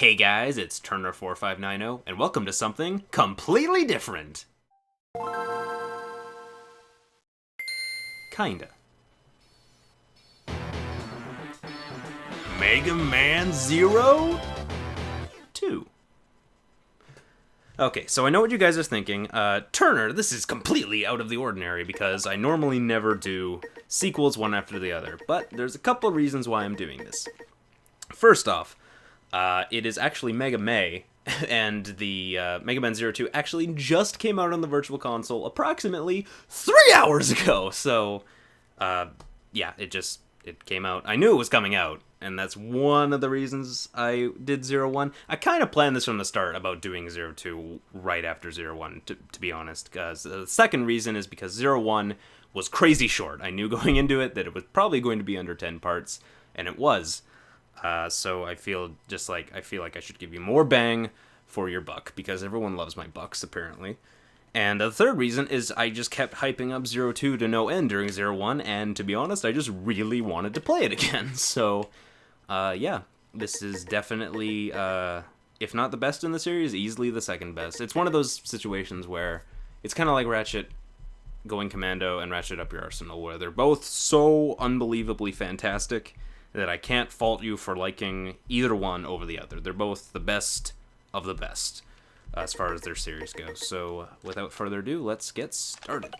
Hey guys, it's Turner4590, and welcome to something completely different. Kinda. Megaman 2. Okay, so I know what you guys are thinking. Turner, this is completely out of the ordinary because I normally never do sequels one after the other, but there's a couple reasons why I'm doing this. First off, it is actually Mega May, and the Megaman 2 actually just came out on the Virtual Console approximately 3 hours ago. So, yeah, it came out. I knew it was coming out, and that's one of the reasons I did 01. I kind of planned this from the start about doing 02 right after 01, to be honest. The second reason is because 01 was crazy short. I knew going into it that it was probably going to be under 10 parts, and it was. So I feel like I should give you more bang for your buck, because everyone loves my bucks, apparently. And the third reason is I just kept hyping up 02 to no end during 01, and to be honest, I just really wanted to play it again. So, yeah, this is definitely, if not the best in the series, easily the second best. It's one of those situations where it's kind of like Ratchet going commando and Ratchet Up Your Arsenal, where they're both so unbelievably fantastic that I can't fault you for liking either one over the other. They're both the best of the best as far as their series goes. So, without further ado, let's get started.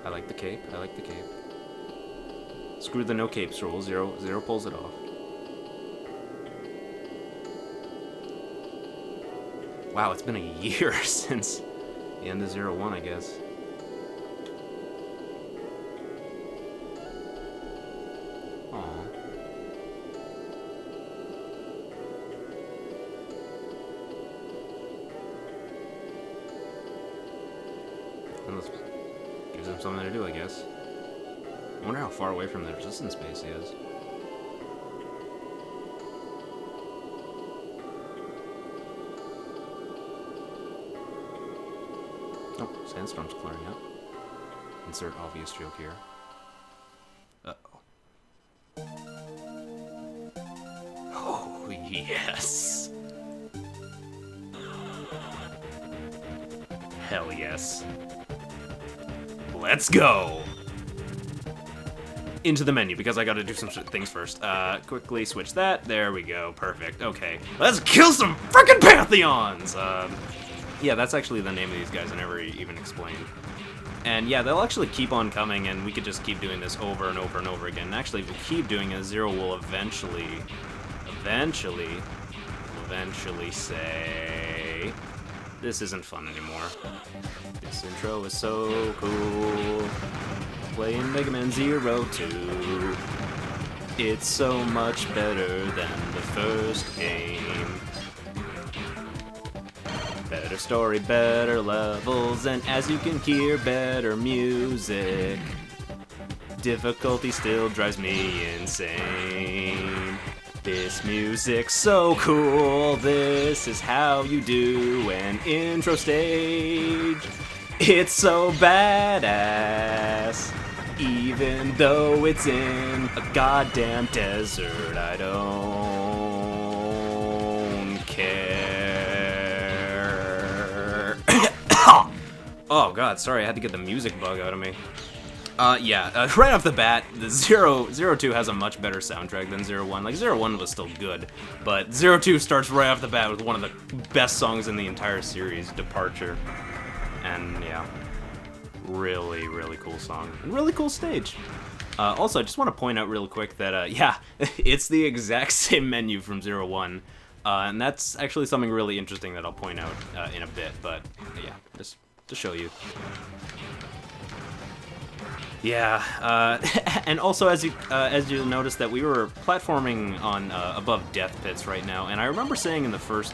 I like the cape. Screw the no capes rule. Zero pulls it off. Wow, it's been a year since the end of 01, I guess. Gives him something to do, I guess. I wonder how far away from the resistance base he is. Oh, sandstorm's clearing up. Insert obvious joke here. Uh-oh. Oh, yes! Hell yes. Let's go! Into the menu, because I gotta do some things first. Quickly switch that. There we go. Perfect. Okay. Let's kill some frickin' Pantheons! Yeah, that's actually the name of these guys I never even explained. And yeah, they'll actually keep on coming, and we could just keep doing this over and over and over again. And actually, if we keep doing it, Zero will eventually say, this isn't fun anymore. This intro is so cool. Playing Mega Man 2. It's so much better than the first game. Better story, better levels, and as you can hear, better music. Difficulty still drives me insane. This music's so cool, this is how you do an intro stage. It's so badass, even though it's in a goddamn desert, I don't care. Oh god, sorry, I had to get the music bug out of me. Right off the bat, the 02 has a much better soundtrack than 01. Like, 01 was still good, but 02 starts right off the bat with one of the best songs in the entire series, Departure. And, yeah, really, really cool song. And really cool stage. Also, I just want to point out real quick that, yeah, it's the exact same menu from 01. And that's actually something really interesting that I'll point out in a bit, but, yeah, just to show you. Yeah, and also as you'll notice that we were platforming on above death pits right now, and I remember saying in the first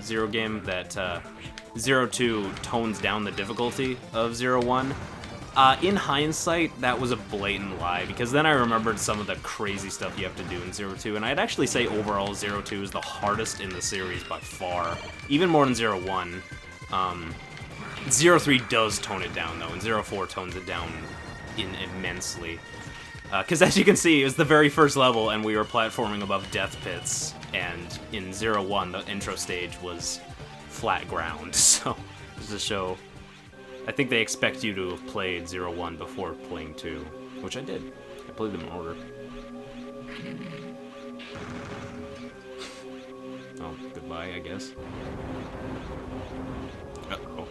Zero game that 02 tones down the difficulty of 01. In hindsight, that was a blatant lie, because then I remembered some of the crazy stuff you have to do in 02, and I'd actually say overall 02 is the hardest in the series by far, even more than 01. 03 does tone it down though, and 04 tones it down immensely. Because as you can see, it was the very first level, and we were platforming above death pits, and in 0-1, the intro stage was flat ground, so just to show... I think they expect you to have played 0-1 before playing 2, which I did. I played them in order. Oh, goodbye, I guess. Uh-oh.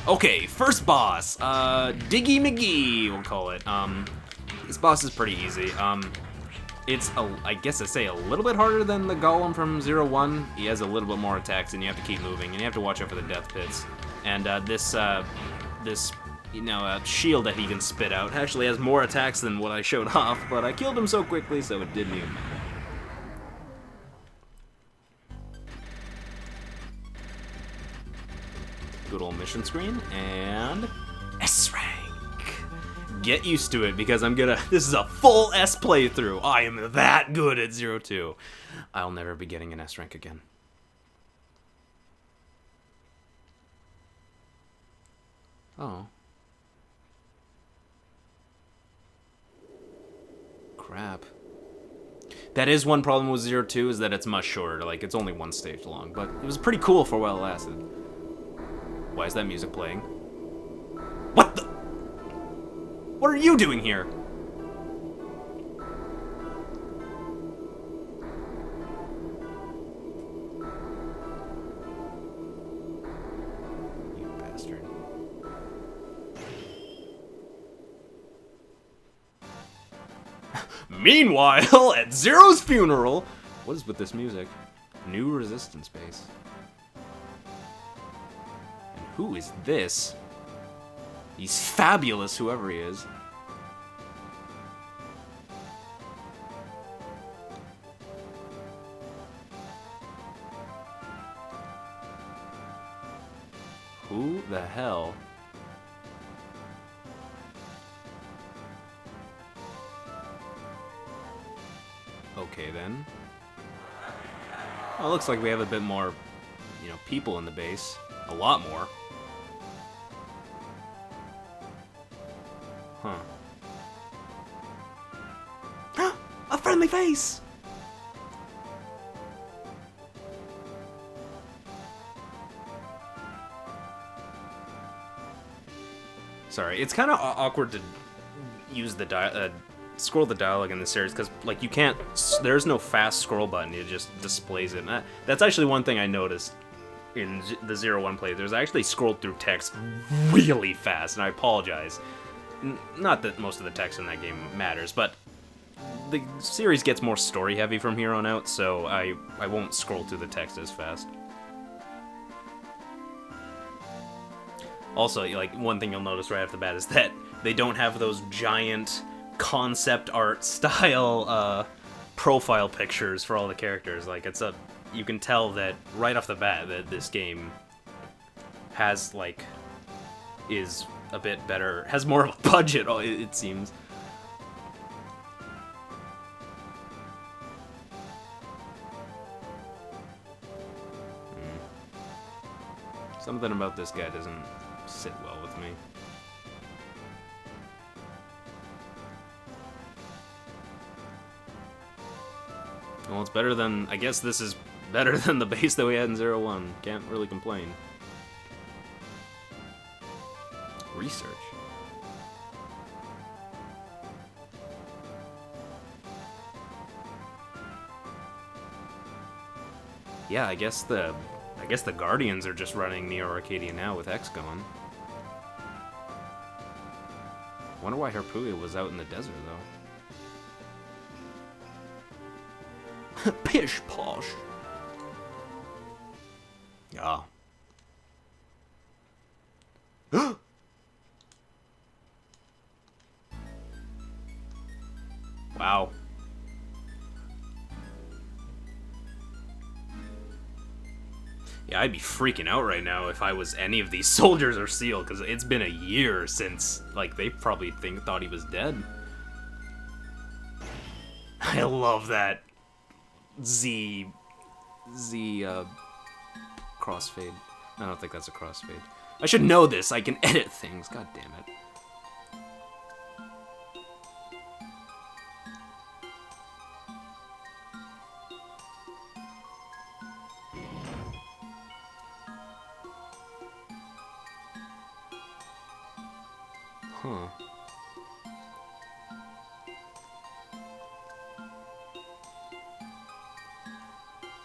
Okay, first boss, Diggy McGee, we'll call it. This boss is pretty easy. It's, I guess I'd say a little bit harder than the Golem from 0-1. He has a little bit more attacks, and you have to keep moving, and you have to watch out for the death pits. And this shield that he can spit out actually has more attacks than what I showed off, but I killed him so quickly, so it didn't even matter. Good old mission screen, and S rank. Get used to it, because this is a full S playthrough. I am that good at 0-2. I'll never be getting an S rank again. Oh. Crap. That is one problem with 0-2, is that it's much shorter. Like, it's only one stage long, but it was pretty cool for while it lasted. Why is that music playing? What the? What are you doing here? You bastard. Meanwhile, at Zero's funeral... What is with this music? New resistance base. And who is this? He's fabulous, whoever he is. Who the hell? Okay, then. Well, it looks like we have a bit more, people in the base. A lot more. Huh. A friendly face! Sorry, it's kind of awkward to use the scroll the dialogue in this series, because, like, you can't... There's no fast scroll button, it just displays it. And that's actually one thing I noticed in the 0-1 playthroughs. I actually scrolled through text really fast, and I apologize. Not that most of the text in that game matters, but the series gets more story-heavy from here on out, so I won't scroll through the text as fast. Also, like, one thing you'll notice right off the bat is that they don't have those giant concept art style profile pictures for all the characters. Like, you can tell that right off the bat that this game has, like, is a bit better, has more of a budget, it seems. Something about this guy doesn't sit well with me. Well, it's better than... I guess this is better than the base that we had in 0-1. Can't really complain. Research. Yeah, I guess the Guardians are just running Neo Arcadia now with X going. Wonder why Harpuya was out in the desert, though. Pish posh. Yeah. Wow. Yeah, I'd be freaking out right now if I was any of these soldiers or Ciel, because it's been a year since, like, they probably thought he was dead. I love that Z crossfade. I don't think that's a crossfade. I should know this. I can edit things. God damn it. Huh.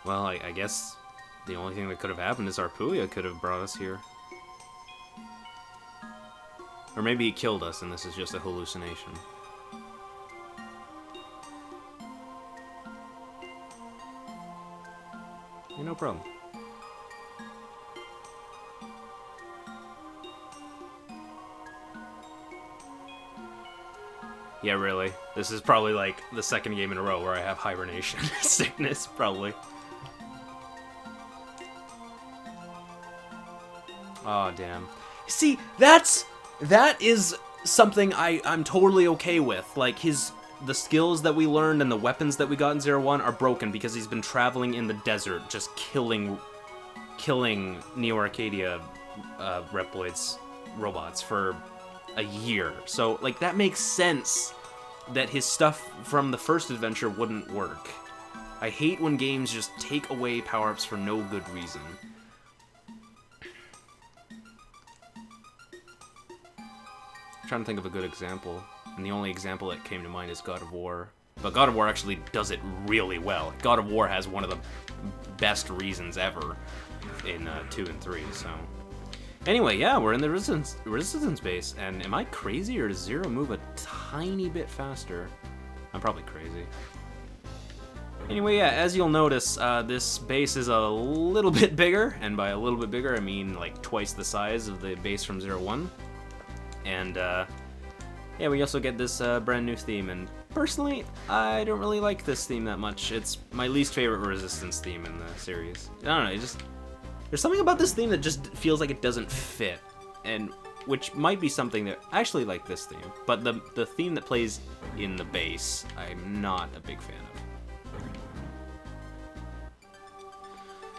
Well, I guess the only thing that could have happened is Arpuya could have brought us here. Or maybe he killed us and this is just a hallucination. Yeah, no problem. Yeah, really. This is probably like the second game in a row where I have hibernation sickness, probably. Oh, damn. See, that is something I'm totally okay with. Like, the skills that we learned and the weapons that we got in 0-1 are broken because he's been traveling in the desert, just killing Neo Arcadia Reploids robots for a year. So, like, that makes sense that his stuff from the first adventure wouldn't work. I hate when games just take away power-ups for no good reason. I'm trying to think of a good example, and the only example that came to mind is God of War. But God of War actually does it really well. God of War has one of the best reasons ever in 2 and 3, so... Anyway, yeah, we're in the resistance base, and am I crazy, or does Zero move a tiny bit faster? I'm probably crazy. Anyway, yeah, as you'll notice, this base is a little bit bigger, and by a little bit bigger, I mean like twice the size of the base from 0-1. And, yeah, we also get this brand new theme, and personally, I don't really like this theme that much. It's my least favorite Resistance theme in the series. I don't know, it just... There's something about this theme that just feels like it doesn't fit, and which might be something that... I actually like this theme, but the theme that plays in the base, I'm not a big fan of.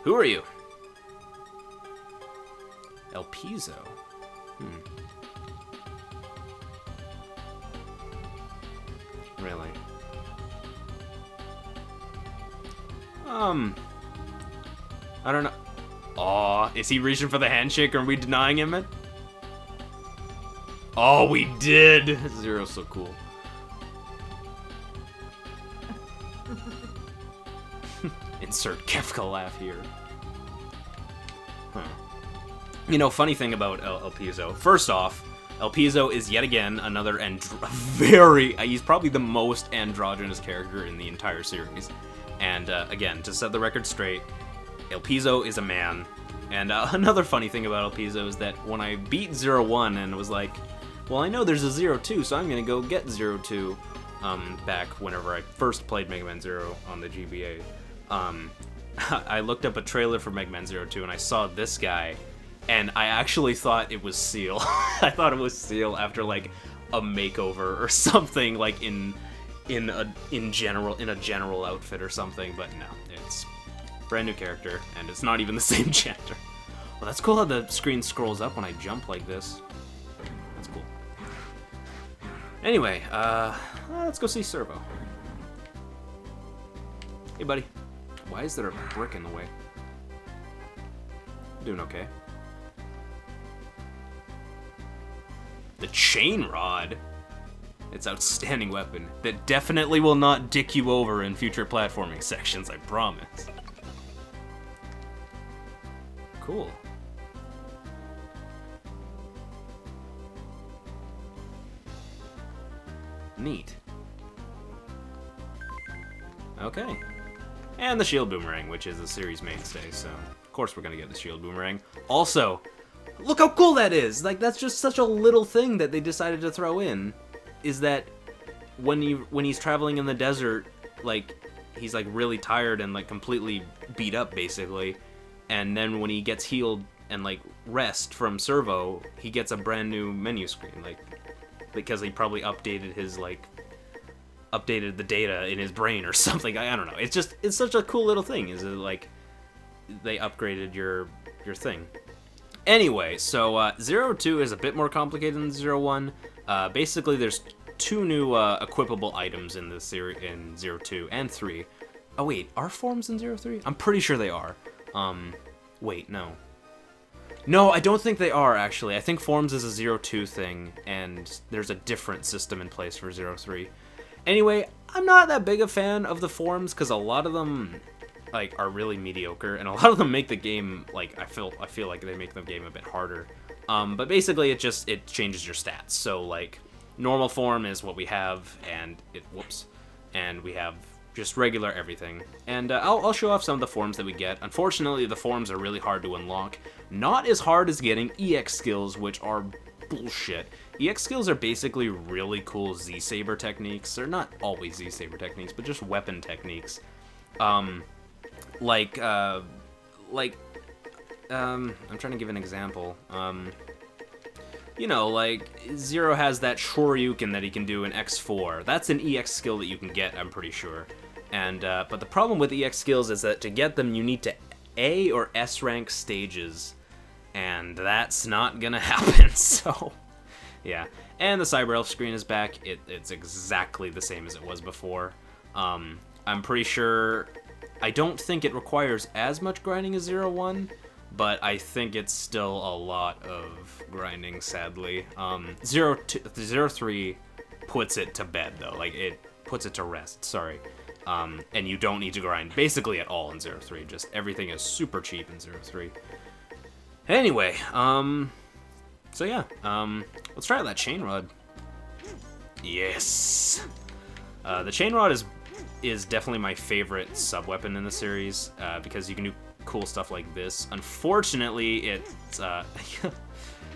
Who are you? Elpizo. Really? I don't know. Aw, is he reaching for the handshake, or are we denying him it? Oh, we did! Zero's so cool. Insert Kefka laugh here. Huh. You know, funny thing about Elpizo. First off, Elpizo is yet again another he's probably the most androgynous character in the entire series. And again, to set the record straight, Elpizo is a man. And another funny thing about Elpizo is that when I beat 0-1 and was like, well, I know there's a 0-2, so I'm gonna go get 0-2, back whenever I first played Mega Man 0 on the GBA, I looked up a trailer for Mega Man 0-2 and I saw this guy, and I actually thought it was Ciel. I thought it was Ciel after like a makeover or something, like in a general outfit or something, but no, it's brand new character, and it's not even the same chapter. Well, that's cool how the screen scrolls up when I jump like this. That's cool. Anyway, let's go see Servo. Hey, buddy. Why is there a brick in the way? Doing okay. The chain rod. It's an outstanding weapon that definitely will not dick you over in future platforming sections, I promise. Cool. Neat. Okay. And the shield boomerang, which is the series mainstay, so of course we're gonna get the shield boomerang. Also, look how cool that is! Like, that's just such a little thing that they decided to throw in, is that when he's traveling in the desert, like, he's like really tired and like completely beat up basically, and then when he gets healed and like rest from Servo, he gets a brand new menu screen, like, because he probably updated the data in his brain or something. I don't know. It's such a cool little thing. Is it like they upgraded your thing? Anyway, so 02 is a bit more complicated than 01. Basically, there's two new equipable items in the series in 02 and 3. Oh wait, are forms in 03? I'm pretty sure they are. Wait, no. No, I don't think they are, actually. I think forms is a 02 thing, and there's a different system in place for 03. Anyway, I'm not that big a fan of the forms, because a lot of them, like, are really mediocre, and a lot of them make the game, like, I feel like they make the game a bit harder. But basically, it changes your stats. So, like, normal form is what we have, and and we have just regular everything. And I'll show off some of the forms that we get. Unfortunately, the forms are really hard to unlock. Not as hard as getting EX skills, which are bullshit. EX skills are basically really cool Z-Saber techniques. They're not always Z-Saber techniques, but just weapon techniques. I'm trying to give an example. You know, like, Zero has that Shoryuken that he can do in X4. That's an EX skill that you can get, I'm pretty sure. And, but the problem with EX skills is that to get them, you need to A or S rank stages. And that's not gonna happen, so... yeah. And the Cyber Elf screen is back. It's exactly the same as it was before. I'm pretty sure... I don't think it requires as much grinding as 01, but I think it's still a lot of grinding, sadly. 03 puts it to bed, though. Like, it puts it to rest, sorry. And you don't need to grind basically at all in 03. Just everything is super cheap in 03. Anyway, so yeah, let's try out that chain rod. Yes! The chain rod is definitely my favorite sub-weapon in the series, because you can do cool stuff like this. Unfortunately,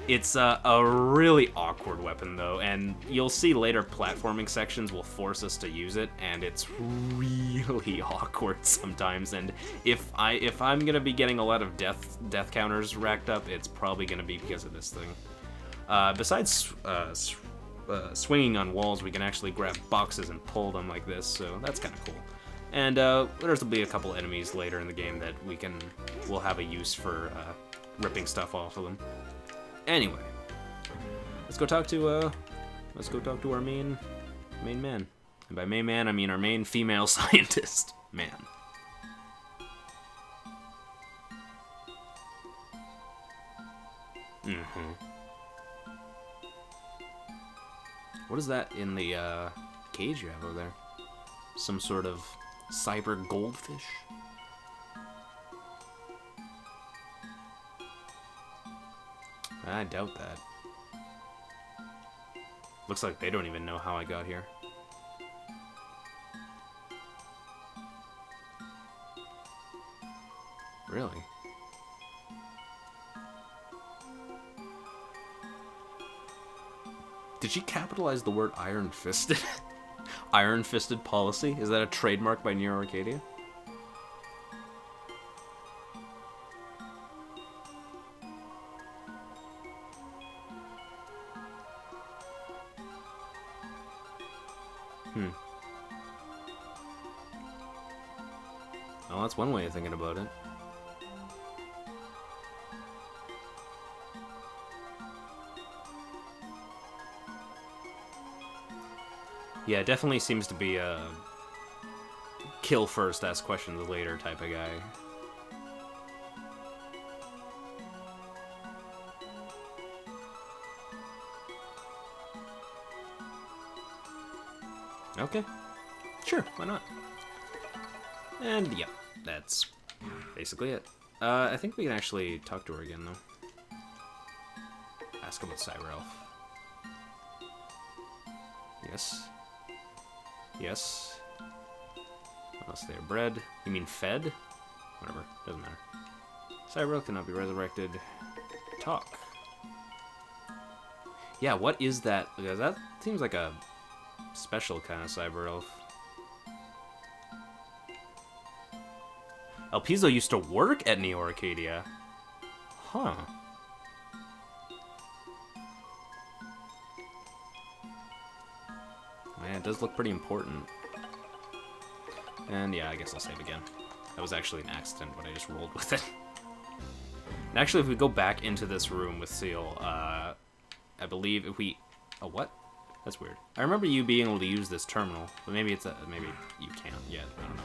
it's a really awkward weapon, though, and you'll see later platforming sections will force us to use it, and it's really awkward sometimes. And if I'm gonna be getting a lot of death counters racked up, it's probably gonna be because of this thing. Besides swinging on walls, we can actually grab boxes and pull them like this, so that's kind of cool. And there's will be a couple enemies later in the game that we'll have a use for ripping stuff off of them. Anyway, let's go talk to our main man. And by main man, I mean our main female scientist man. What is that in the cage you have over there? Some sort of cyber goldfish? I doubt that. Looks like they don't even know how I got here. Really? Did she capitalize the word iron-fisted? Iron-fisted policy? Is that a trademark by Neo Arcadia? Well, that's one way of thinking about it. Yeah, definitely seems to be a kill first, ask questions later type of guy. Okay. Sure, why not? And, yep, that's basically it. I think we can actually talk to her again, though. Ask about Cyber Elf. Yes. Yes. Unless they are bred. You mean fed? Whatever, doesn't matter. Cyber Elf cannot be resurrected. Talk. Yeah, what is that? Because that seems like a special kind of Cyber Elf. Elpizo used to work at Neo Arcadia. Huh. Yeah, it does look pretty important. And yeah, I guess I'll save again. That was actually an accident, but I just rolled with it. And actually, if we go back into this room with Ciel, I believe if we... Oh, what? That's weird. I remember you being able to use this terminal, but maybe it's maybe you can't yet. I don't know.